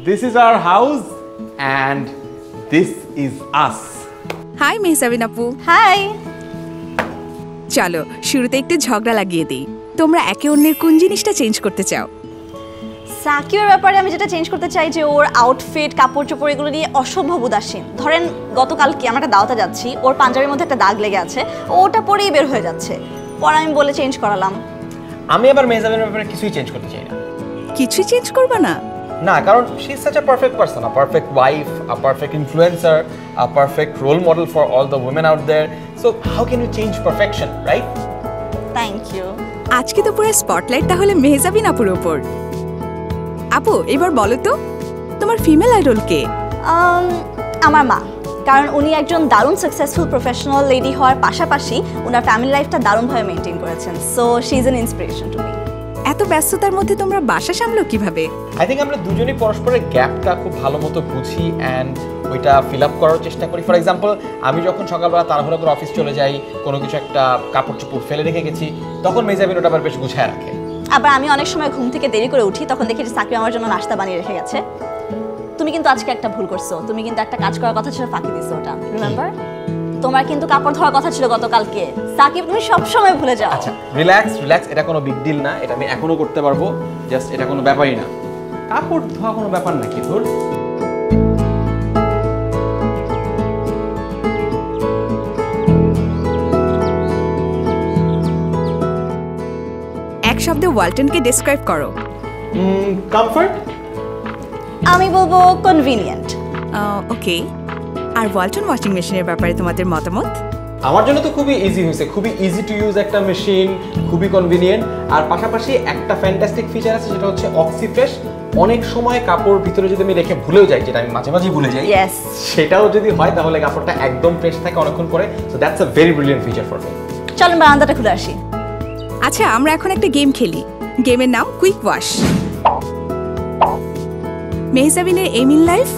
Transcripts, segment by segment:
this is our house and this is us. Hi Mehjabin আপু। Hi. চলো শুরুতে একটু ঝগড়া লাগিয়ে দিই। তোমরা একে অন্যের কোন জিনিসটা চেঞ্জ করতে চাও? সাকিবের ব্যাপারে আমি যেটা চেঞ্জ করতে চাই যে ওর আউটফিট, কাপড় চোপড় এগুলো নিয়ে অসম্ভব উদাসীন। ধরেন গতকালকে আমরা একটা দাওয়াতে যাচ্ছি, ওর পাঞ্জাবির মধ্যে একটা দাগ লেগে আছে, ওটা পরেই বের হয়ে যাচ্ছে। পরে আমি বলে চেঞ্জ করালাম। আমি আবার মেহজাবিনের ব্যাপারে কিছুই চেঞ্জ করতে চাই না। কিছুই চেঞ্জ করবে না? না, কারণ she is such a perfect person, a perfect wife, a perfect influencer, a perfect role model for all the women out there. So how can you change perfection, right? Thank you. আজকে তো পুরো spotlight তাহলে মেহজাবিন আপুর উপর। আপু এবার বলো তো তোমার ফিমেল আইডল কে? আমার মা, কারণ উনি একজন দারুণ সাকসেসফুল প্রফেশনাল লেডি হওয়ার পাশাপাশি ওনার ফ্যামিলি লাইফটা দারুণভাবে মেনটেন করেছেন। So she is an inspiration to me. এত ব্যস্ততার মধ্যে তোমরা বাসা সামলো কিভাবে? আই থিঙ্ক আমরা দুজনেই পরস্পরের গ্যাপটা খুব ভালো মতো বুঝি অ্যান্ড ওইটা ফিল আপ করার চেষ্টা করি। ফর এক্সাম্পল, আমি যখন সকালবেলা তাড়াহুড়ো করে অফিস চলে যাই, কোনো কিছু একটা কাপড় চোপড় ফেলে রেখে গেছি, তখন মেহজাবিন ওটা আবার বেশ গুছায় রাখে। আবার আমি অনেক সময় ঘুম থেকে দেরি করে উঠি, তখন দেখি যে সাকিব আমার জন্য নাস্তা বানিয়ে রেখে গেছে। তুমি কিন্তু আজকে একটা ভুল করছো, তুমি কিন্তু একটা কাজ করার কথা ছিল, ফাঁকি দিছো ওটা, রিমেম্বার? তোমার কিন্তু কাপড় ধোয়ার কথা ছিল গতকালকে। সাকিব তুমি সব সময় ভুলে যাও। আচ্ছা রিল্যাক্স রিল্যাক্স, এটা কোনো বিগ ডিল না, এটা আমি এখনো করতে পারবো, জাস্ট এটা কোনো ব্যাপারই না। কাপড় ধোয়া কোনো ব্যাপার নাকি তোর? এক শব্দে ওয়ালটনকে ডেসক্রাইব করো। কমফর্ট। আমি বলবো কনভিনিয়েন্ট। ওকে, আর ওয়ালটন ওয়াশিং মেশিনের ব্যাপারে তোমাদের মতামত? আমার জন্য তো খুবই ইজি হয়েছে, খুবই ইজি টু ইউজ একটা মেশিন, খুবই কনভিনিয়েন্ট। আর পাশাপাশি একটা ফ্যান্টাস্টিক ফিচার আছে, সেটা হচ্ছে অক্সি ফ্রেশ। অনেক সময় কাপড় ভিতরে যদি আমি রেখে ভুলেও যাই, যেটা আমি মাঝে মাঝেই ভুলে যাই, সেটাও যদি হয় তাহলে কাপড়টা একদম ফ্রেশ থাকে অনেকক্ষণ পরে। So that's a very brilliant feature for me. চলুন বারান্দাটা খুলে আসি। আচ্ছা, আমরা এখন একটা গেম খেলি। গেমের নাম কুইক ওয়াশ। মেহজাবিনের aim in life?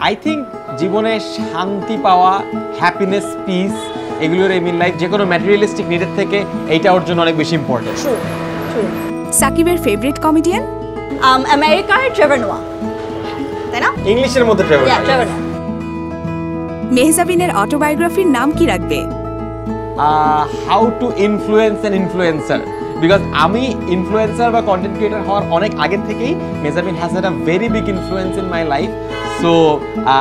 I think জীবনে শান্তি পাওয়া, হ্যাপিনেস, পিস, এগুলোর এম ইন লাইফ। যে কোনো ম্যাটেরিয়ালিস্টিক নিডের থেকে এইটা ওর জন্য অনেক বেশি ইম্পর্টেন্ট। সাকিবের ফেভারিট কমেডিয়ান? আমেরিকার ট্রেভার নোয়া, তাই না? ইংলিশের মধ্যে ট্রেভার নোয়া। মেহজাবিনের অটোবায়োগ্রাফির নাম কি রাখবে? How to influence an influencer. Because আমি ইনফ্লুয়েন্সার বা কন্টেন্ট ক্রিয়েটার হওয়ার অনেক আগের থেকেই Mehjabin has had a very big influence in my life. So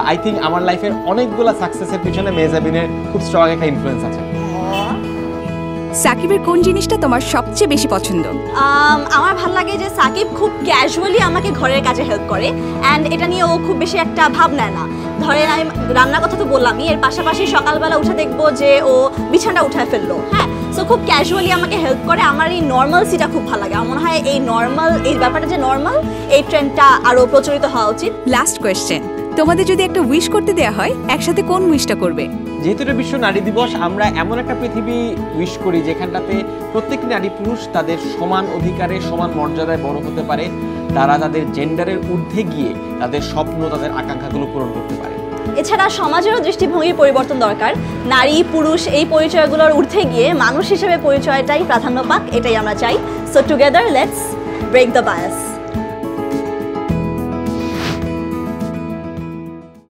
I think আমার লাইফের অনেকগুলো সাকসেসের পিছনে মেহজাবিনের খুব স্ট্রং একটা ইনফ্লুয়েন্স আছে। সাকিবের কোন জিনিসটা তোমার সবচেয়ে বেশি পছন্দ? আমার ভালো লাগে যে সাকিব খুব ক্যাজুয়ালি আমাকে ঘরের কাজে হেল্প করে, অ্যান্ড এটা নিয়ে ও খুব বেশি একটা ভাব নেয় না। ধরেন আমি রান্নার কথা তো বললামই, এর পাশাপাশি সকালবেলা উঠে দেখবো যে ও বিছানাটা উঠায় ফেললো। হ্যাঁ, সো খুব ক্যাজুয়ালি আমাকে হেল্প করে। আমার এই নর্মালসিটা খুব ভালো লাগে। আমার মনে হয় এই নর্মাল, এই ব্যাপারটা যে নর্মাল, এই ট্রেন্ডটা আরও প্রচলিত হওয়া উচিত। লাস্ট কোয়েশ্চেন, তোমাদের যদি একটা উইশ করতে দেওয়া হয়, একসাথে কোন উইশটা করবে? যেহেতু এটা বিশ্ব নারী দিবস, আমরা এমন একটা পৃথিবী উইশ করি যেখানটাতে প্রত্যেকটি নারী পুরুষ তাদের সমান অধিকারে, সমান মর্যাদায় বড় হতে পারে, তারা তাদের জেন্ডারের ঊর্ধ্বে গিয়ে তাদের স্বপ্ন, তাদের আকাঙ্ক্ষাগুলো পূরণ করতে পারে। এছাড়া সমাজেরও দৃষ্টিভঙ্গির পরিবর্তন দরকার। নারী পুরুষ এই পরিচয়গুলোর ঊর্ধ্বে গিয়ে মানুষ হিসেবে পরিচয়টাই প্রাধান্য পাক, এটাই আমরা চাই। So together let's break the bias.